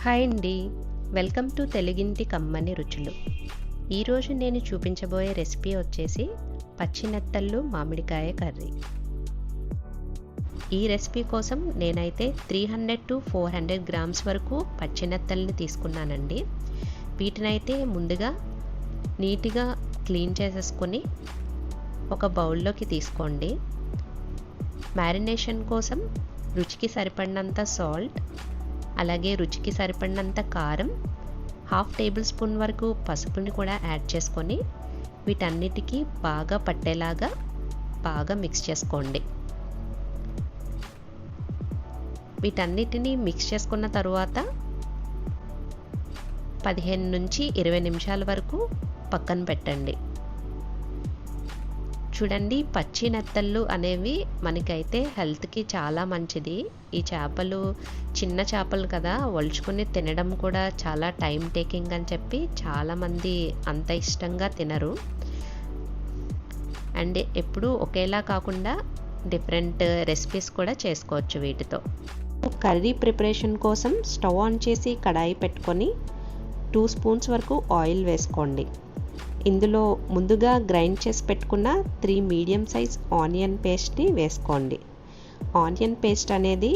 Hi అండి. Welcome to తెలుగింటి కమ్మని రుచులు. ఈరోజు నేను చూపించబోయే రెసిపీ వచ్చేసి పచ్చి నెత్తళ్ళు మామిడికాయ కర్రీ. ఈ రెసిపీ కోసం నేనైతే 300 to 400 గ్రామ్స్ వరకు పచ్చి నెత్తళ్ళని తీసుకున్నానండి. వీటినైతే ముందుగా నీట్గా క్లీన్ చేసేసుకొని ఒక బౌల్లోకి తీసుకోండి. మ్యారినేషన్ కోసం రుచికి సరిపడినంత సాల్ట్, అలాగే రుచికి సరిపడినంత కారం, 1/2 టేబుల్ స్పూన్ వరకు పసుపుని కూడా యాడ్ చేసుకొని వీటన్నిటికీ బాగా పట్టేలాగా బాగా మిక్స్ చేసుకోండి. వీటన్నిటిని మిక్స్ చేసుకున్న తరువాత 15 నుంచి 20 నిమిషాల వరకు పక్కన పెట్టండి. చూడండి, పచ్చి నెత్తళ్ళు అనేవి మనకైతే హెల్త్కి చాలా మంచిది. ఈ చేపలు చిన్న చేపలు కదా, ఒలుచుకొని తినడం కూడా చాలా టైం టేకింగ్ అని చెప్పి చాలామంది అంత ఇష్టంగా తినరు. అండ్ ఎప్పుడు ఒకేలా కాకుండా డిఫరెంట్ రెసిపీస్ కూడా చేసుకోవచ్చు వీటితో. కర్రీ ప్రిపరేషన్ కోసం స్టవ్ ఆన్ చేసి కడాయి పెట్టుకొని 2 స్పూన్స్ వరకు ఆయిల్ వేసుకోండి. ఇందులో ముందుగా గ్రైండ్ చేసి పెట్టుకున్న 3 మీడియం సైజ్ ఆనియన్ పేస్ట్ని వేసుకోండి. ఆనియన్ పేస్ట్ అనేది